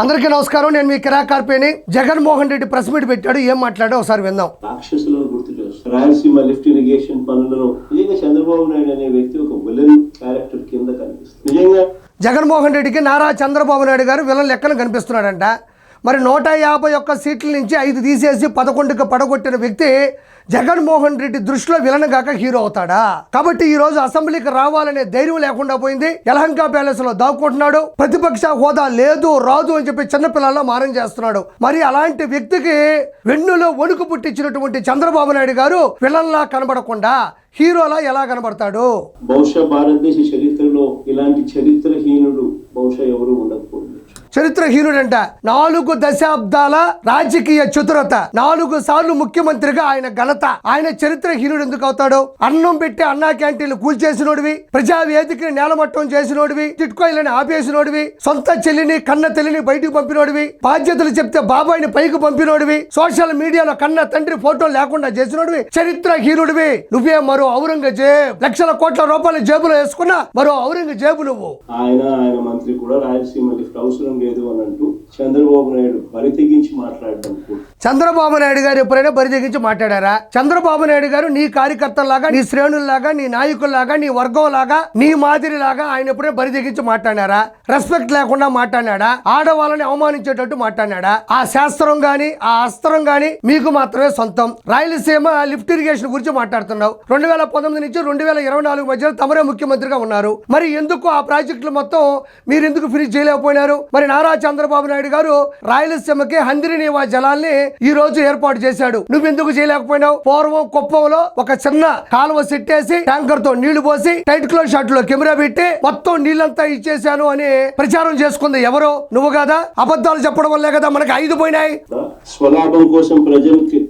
అందరికీ నమస్కారం. నేను మీ కిరా కార్పేని. జగన్మోహన్ రెడ్డి ప్రెస్ మీట్ పెట్టాడు. ఏం మాట్లాడో ఒకసారి విందాం. రాక్షసులను గుర్తు చేస్తారు. రాయలసీమ లిఫ్ట్ ఇరిగేషన్ పనులను నిజంగా చంద్రబాబు నాయుడు అనే వ్యక్తి ఒక విలన్ క్యారెక్టర్ కింద కనిపిస్తుంది. నిజంగా జగన్మోహన్ రెడ్డికి నారా చంద్రబాబు నాయుడు గారు విలన్ లెక్కన కనిపిస్తున్నాడంట. మరి 151 సీట్ల నుంచి 5 తీసేసి 11కి పడగొట్టిన వ్యక్తి జగన్మోహన్ రెడ్డి దృష్టిలో విలన్ గాక హీరో అవుతాడా? కాబట్టి ఈ రోజు అసెంబ్లీకి రావాలనే ధైర్యం లేకుండా పోయింది. యలహంక ప్యాలెస్ లో దాక్కుంటున్నాడు. ప్రతిపక్ష హోదా లేదు రాదు అని చెప్పి చిన్నపిల్లల్లో మారం చేస్తున్నాడు. మరి అలాంటి వ్యక్తికి వెన్నులో వణుకు పుట్టించినటువంటి చంద్రబాబు నాయుడు గారు విలన్లా కనబడకుండా హీరోలా ఎలా కనబడతాడు? బహుశా భారతదేశ చరిత్రలో ఇలాంటి చరిత్రహీనుడు బహుశా ఎవరు ఉండకపోవచ్చు. చరిత్రహీనుడంట. 4 దశాబ్దాల రాజకీయ చతురత, 4 సార్లు ముఖ్యమంత్రిగా ఆయన ఘనత. ఆయన చరిత్రహీనుడు ఎందుకు అవుతాడు? అన్నం పెట్టి అన్నా క్యాంటీన్లు కూల్చేసినోడివి, ప్రజావేదికని నేలమట్టం చేసినోడివి, టిట్కోయిలని ఆపేసినోడివి, సొంత చెల్లిని కన్న తల్లిని బయటకు పంపినోడివి, బాధ్యతలు చెప్తే బాబాయిని పైకి పంపినోడివి, సోషల్ మీడియాలో కన్న తండ్రి ఫోటో లేకుండా చేసినోడివి, చరిత్రహీనుడివి. నువ్వే మరో ఔరంగజేబ్. లక్షల కోట్ల రూపాయల జేబులో వేసుకున్న మరో ఔరంగజేబు నువ్వు. ఆయన మంత్రి కూడా రాయలసీమ లిఫ్ట్ అవసరం లేదు అని అంటూ చంద్రబాబు నాయుడు బరి తెగించి మాట్లాడడం. చంద్రబాబు నాయుడు గారు ఎప్పుడైనా బరి తెగించి మాట్లాడారా? చంద్రబాబు నాయుడు గారు నీ కార్యకర్తల్లాగా, నీ శ్రేణుల్లాగా, నీ నాయకుల్లాగా, నీ వర్గం లాగా, నీ మాదిరిలాగా ఆయన ఎప్పుడైనా బరి తెగించి మాట్లాడారా? రెస్పెక్ట్ లేకుండా మాట్లాడాడా? ఆడవాళ్ళని అవమానించేటట్టు మాట్లాడాడా? ఆ శాస్త్రం గాని ఆ అస్త్రం గాని మీకు మాత్రమే సొంతం. రాయలసీమ లిఫ్ట్ ఇరిగేషన్ గురించి మాట్లాడుతున్నావు. 2019 నుంచి 2024 మధ్యలో తమరే ముఖ్యమంత్రిగా ఉన్నారు. మరి ఎందుకు ఆ ప్రాజెక్టులు మొత్తం మీరు ఎందుకు ఫినిష్ చేయలేకపోయినారు? మరి నారా చంద్రబాబు నాయుడు గారు రాయలసీమకి హంద్రీనీవా జలాల్ని ఈ రోజు ఏర్పాటు చేశాడు. నువ్వెందుకు చేయలేకపోయినావు? పూర్వం కుప్పంలో ఒక చిన్న కాలువ సెట్టేసి ట్యాంకర్ తో నీళ్లు పోసి టైట్ క్లోజ్ షాట్ లో కెమెరా పెట్టి మొత్తం నీళ్ళంతా ఇచ్చేసాను అని ప్రచారం చేసుకుంది ఎవరు? నువ్వు కదా. అబద్ధాలు చెప్పడం వల్లే కదా మనకి 5 పోయినాయి. స్వలాభం కోసం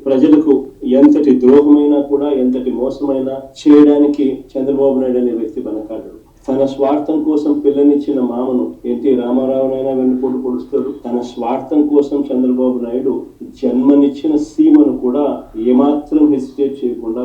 ప్రజలకు ఎంతటి ద్రోహమైనా కూడా, ఎంతటి మోసమైనా చేయడానికి చంద్రబాబు నాయుడు అనే వ్యక్తి వెనకాడడు. తన స్వార్థం కోసం పిల్లనిచ్చిన మామను ఎన్టీ రామారావునైనా వెన్నుపోటు పొడుస్తాడు. తన స్వార్థం కోసం చంద్రబాబు నాయుడు జన్మనిచ్చిన సీమను కూడా ఏమాత్రం హెసిటేట్ చేయకుండా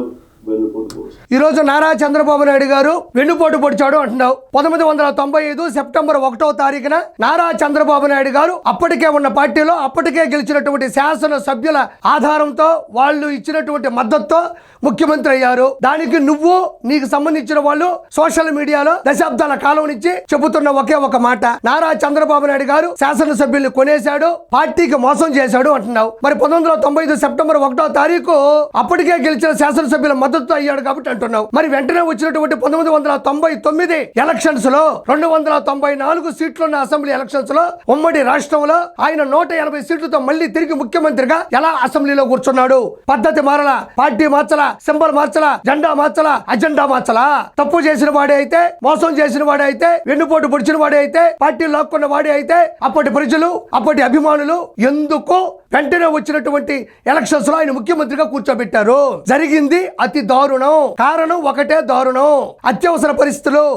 ఈ రోజు నారా చంద్రబాబు నాయుడు గారు వెన్నుపోటు పొడిచాడు అంటున్నావు. 1995 సెప్టెంబర్ 1వ తారీఖున నారా చంద్రబాబు నాయుడు గారు అప్పటికే ఉన్న పార్టీలో అప్పటికే గెలిచినటువంటి శాసన సభ్యుల ఆధారంతో వాళ్ళు ఇచ్చినటువంటి మద్దతుతో ముఖ్యమంత్రి అయ్యారు. దానికి నువ్వు నీకు సంబంధించిన వాళ్ళు సోషల్ మీడియాలో దశాబ్దాల కాలం నుంచి చెబుతున్న ఒకే ఒక మాట, నారా చంద్రబాబు నాయుడు గారు శాసనసభ్యుల్ని కొనేశాడు, పార్టీకి మోసం చేశాడు అంటున్నావు. మరి 1995 సెప్టెంబర్ 1వ తారీఖు అప్పటికే గెలిచిన శాసనసభ్యుల మద్దతు అయ్యాడు కాబట్టి అంటున్నావు. మరి వెంటనే వచ్చినటువంటి 1999 ఎలక్షన్స్ లో 294 సీట్లున్న అసెంబ్లీ ఎలక్షన్స్ లో ఉమ్మడి రాష్ట్రంలో ఆయన 180 సీట్లతో మళ్ళీ తిరిగి ముఖ్యమంత్రిగా ఎలా అసెంబ్లీలో కూర్చున్నాడు? పద్ధతి మారలా, పార్టీ మార్చలా, సింబల్ మార్చలా, జెండా మార్చలా, అజెండా మార్చలా. తప్పు చేసిన వాడే అయితే, మోసం చేసిన వాడే అయితే, వెన్నుపోటు పొడిచిన వాడే అయితే, పార్టీ లాక్కున్న వాడే అయితే అప్పటి ప్రజలు, అప్పటి అభిమానులు ఎందుకు వెంటనే వచ్చినటువంటి ఎలక్షన్స్ లో ఆయన ముఖ్యమంత్రిగా కూర్చోబెట్టారు? జరిగింది అతి దారుణం. కారణం ఒకటే దారుణం, అత్యవసర పరిస్థితులు,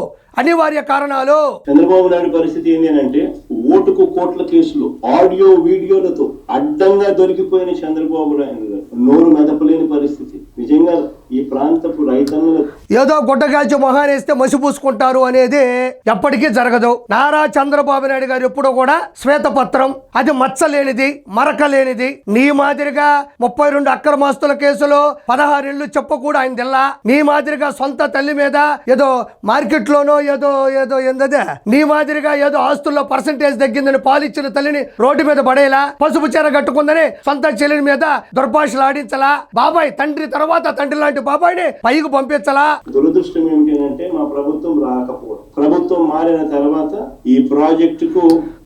అనివార్య కారణాలు. చంద్రబాబు నాయుడు పరిస్థితి ఏంటి అంటే ఓటుకు కోట్ల కేసులు ఆడియో వీడియోలతో అడ్డంగా దొరికిపోయిన చంద్రబాబు నాయుడు గారు నోరు మెదపలేని పరిస్థితి. నిజంగా ఈ ప్రాంతపు రైతన్నులు ఏదో గుడ్డగాల్చి మొహానేస్తే మసిపూసుకుంటారు అనేది ఎప్పటికీ జరగదు. నారా చంద్రబాబు నాయుడు గారు ఎప్పుడూ కూడా శ్వేతపత్రం, అది మచ్చలేనిది, మరకలేనిది. నీ మాదిరిగా 32 అక్రమాస్తుల కేసులో 16 ఏళ్ళు చెప్ప కూడా ఆయన తెల్లా. నీ మాదిరిగా సొంత తల్లి మీద ఏదో మార్కెట్ లోనో ఏదో ఏందదే, నీ మాదిరిగా ఏదో ఆస్తుల్లో పర్సంటేజ్ తగ్గిందని పాలిచ్చిన తల్లిని రోడ్డు మీద పడేలా, పసుపు చీర కట్టుకుందని సొంత చెల్లిని మీద దుర్భాషలు ఆడించలా, బాబాయ్ తండ్రి తర్వాత తండ్రి లాంటి బాబాయిని పైకి పంపించలా. దురదృష్టం ఏమిటంటే మా ప్రభుత్వం రాకపోవడం, ప్రభుత్వం మారిన తర్వాత ఈ ప్రాజెక్టుకు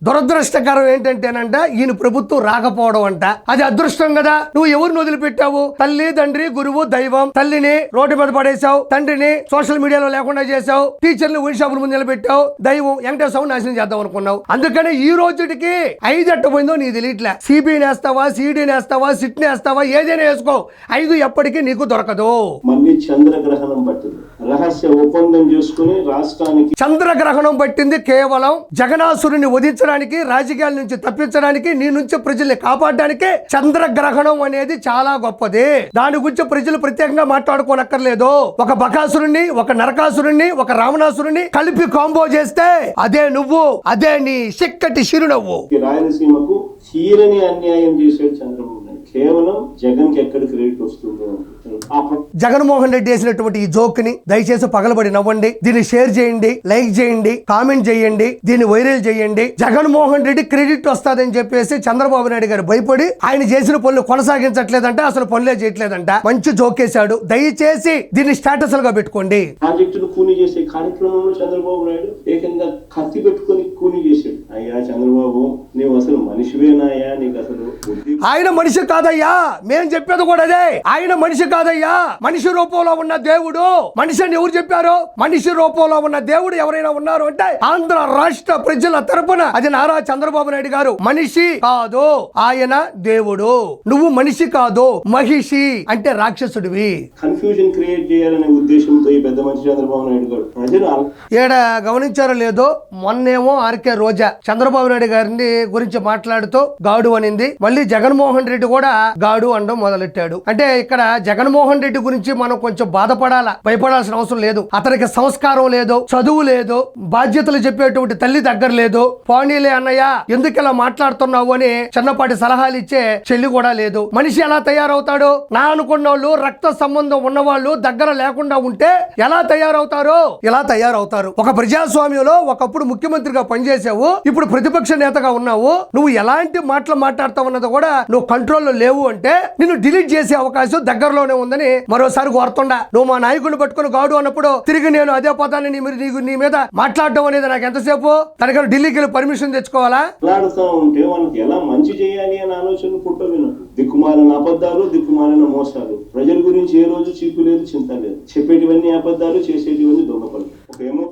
దురదృష్టకరం ఏంటంటేనంట ఈయన ప్రభుత్వం రాకపోవడం అంట. అది అదృష్టం కదా. నువ్వు ఎవరిని వదిలిపెట్టావు? తల్లి, తండ్రి, గురువు, దైవం. తల్లిని రోడ్డు మీద పడేశావు, తండ్రిని సోషల్ మీడియాలో లేకుండా చేసావు, టీచర్లు వైన్ షాపుల ముందు నిలబెట్టావు, దైవం వెంకటేశ్వర నాశనం చేద్దాం అనుకున్నావు. అందుకని ఈ రోజుకి 5 ఎట్టపోయిందో నీకు తెలియట్లే. సిబిఐ నేస్తావా, సిడి నేస్తావా, సిట్ నేస్తావా, ఏదైనా వేసుకో, 5 ఎప్పటికీ నీకు దొరకదు. మళ్ళీ చంద్రగ్రహణం పట్టింది. రహస్య ఒప్పందం చేసుకుని రాష్ట్రానికి చంద్రగ్రహణం పట్టింది కేవలం జగనాసురుని వధించడానికి, రాజకీయాల నుంచి తప్పించడానికి, నీ నుంచి ప్రజల్ని కాపాడడానికి. చంద్రగ్రహణం అనేది చాలా గొప్పది. దాని గురించి ప్రజలు ప్రత్యేకంగా మాట్లాడుకోనక్కర్లేదు. ఒక బకాసురుణ్ణి, ఒక నరకాసురుణ్ణి, ఒక రావణాసురుణ్ణి కలిపి కాంబో చేస్తే అదే నువ్వు, అదే నీ చిక్కటి చిరునవ్వు. రాయలసీమకు తీరని అన్యాయం చేశాడు చంద్రబాబు నాయుడు. కేవలం జగన్ కి ఎక్కడ క్రెడిట్ వస్తుందో. జగన్మోహన్ రెడ్డి వేసినటువంటి ఈ జోక్ ని దయచేసి పగలబడి నవ్వండి. దీన్ని షేర్ చేయండి, లైక్ చేయండి, కామెంట్ చేయండి, దీన్ని వైరల్ చేయండి. జగన్మోహన్ రెడ్డి క్రెడిట్ వస్తాదని చెప్పేసి చంద్రబాబు నాయుడు గారు భయపడి ఆయన చేసిన పనులు కొనసాగించట్లేదంట, అసలు పనులే చేయట్లేదంట. మంచి జోక్ వేశాడు. దయచేసి దీన్ని స్టేటస్ గా పెట్టుకోండి. ప్రాజెక్టును కూని చేసే కార్యక్రమంలో చంద్రబాబు నాయుడు ఏకంగా కత్తి పెట్టుకొని కూని చేశాడు. అయ్యా చంద్రబాబు, నీవు అసలు మనిషివేనాయా? నీకు అసలు ఆయన మనిషి కాదయ్యా, మేం చెప్పేది కూడా అదే. ఆయన మనిషి కాదయ్యా, మనిషి రూపంలో ఉన్న దేవుడు. మనిషి అని ఎవరు చెప్పారు? మనిషి రూపంలో ఉన్న దేవుడు ఎవరైనా ఉన్నారు అంటే ఆంధ్ర రాష్ట్ర ప్రజల తరపున అది నారా చంద్రబాబు నాయుడు గారు. మనిషి కాదు, ఆయన దేవుడు. నువ్వు మనిషి కాదు, మహిషి అంటే రాక్షసుడివి. కన్ఫ్యూజన్ క్రియేట్ చేయాలనే ఉద్దేశంతో ఈ పెద్ద మనిషి చంద్రబాబు నాయుడు గారు ప్రజలు ఏడ గమనించారో లేదో, మొన్నేమో ఆర్కే రోజా చంద్రబాబు నాయుడు గారిని గురించి మాట్లాడుతూ గాడు అనింది. మళ్ళీ జగన్మోహన్ రెడ్డి కూడా గాడు అనడం మొదలెట్టాడు. అంటే ఇక్కడ జగన్మోహన్ రెడ్డి గురించి మనం కొంచెం బాధపడాలా, భయపడాల్సిన అవసరం లేదు. అతనికి సంస్కారం లేదు, చదువు లేదు, బాధ్యతలు చెప్పేటువంటి తల్లి దగ్గర లేదు. పోనీలే అన్నయ్య, ఎందుకు ఇలా మాట్లాడుతున్నావు అని చిన్నపాటి సలహాలు ఇచ్చే చెల్లి కూడా లేదు. మనిషి ఎలా తయారవుతాడు? నా అనుకున్న వాళ్ళు, రక్త సంబంధం ఉన్నవాళ్ళు దగ్గర లేకుండా ఉంటే ఎలా తయారవుతారు? ఇలా తయారవుతారు. ఒక ప్రజాస్వామ్యంలో ఒకప్పుడు ముఖ్యమంత్రిగా పనిచేసావు, ఇప్పుడు ప్రతిపక్ష నేతగా ఉన్నావు. నువ్వు ఎలాంటి మాటలు మాట్లాడుతావు అన్నది కూడా నువ్వు కంట్రోల్లో లేవు అంటే నిన్ను డిలీట్ చేసే అవకాశం దగ్గరలోనే ఉందని మరోసారి కోరుతుండా. నువ్వు మా నాయకుడిని పట్టుకుని గాడు అన్నప్పుడు తిరిగి నేను అదే పదాన్ని నీ మీద మాట్లాడటం అనేది నాకు ఎంతసేపు? తనకన్నా ఢిల్లీకి వెళ్ళి పర్మిషన్ తెచ్చుకోవాలా? మాట్లాడుతూ ఉంటే వాళ్ళకి ఎలా మంచి చేయాలి అనే ఆలోచన పుట్టవిన. దిక్కుమాలిన అబద్ధాలు, దిక్కుమాలిన మోసాలు. ప్రజల గురించి ఏ రోజు చీకు లేదు, చింత లేదు. చెప్పేటివన్నీ అబద్ధాలు, చేసేటివన్నీ దొంగపలు.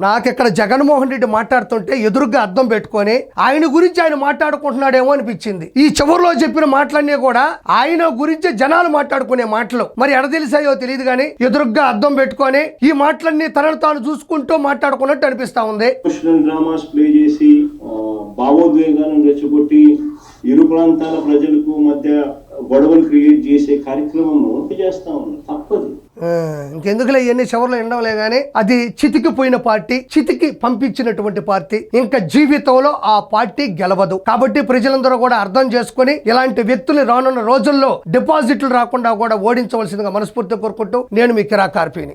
నాకిక్కడ జగన్మోహన్ రెడ్డి మాట్లాడుతుంటే ఎదురుగా అద్దం పెట్టుకొని ఆయన గురించి ఆయన మాట్లాడుకుంటున్నాడేమో అనిపించింది. ఈ చివరిలో చెప్పిన మాటలన్నీ కూడా ఆయన గురించి జనాలు మాట్లాడుకునే మాటలు. మరి ఎడ తెలిసాయో తెలియదు కానీ ఎదురుగా అద్దం పెట్టుకొని ఈ మాటలన్నీ తనను తాను చూసుకుంటూ మాట్లాడుకున్నట్టు అనిపిస్తా ఉంది. డ్రామాస్ ప్లే చేసి భావోద్వేగాలను రెచ్చగొట్టి ఇరు ప్రాంతాల ప్రజలకు మధ్య గొడవలు క్రియేట్ చేసే కార్యక్రమం చేస్తా ఉన్నారు. తప్పదు. ఇంకెందుకులే ఇవన్నీ చివరిలో ఎండవలే గానీ అది చితికిపోయిన పార్టీ, చితికి పంపించినటువంటి పార్టీ. ఇంకా జీవితంలో ఆ పార్టీ గెలవదు. కాబట్టి ప్రజలందరూ కూడా అర్థం చేసుకుని ఇలాంటి వ్యక్తులు రానున్న రోజుల్లో డిపాజిట్లు రాకుండా కూడా ఓడించవలసిందిగా మనస్ఫూర్తిగా కోరుకుంటూ నేను మీ కిరా కార్పీని.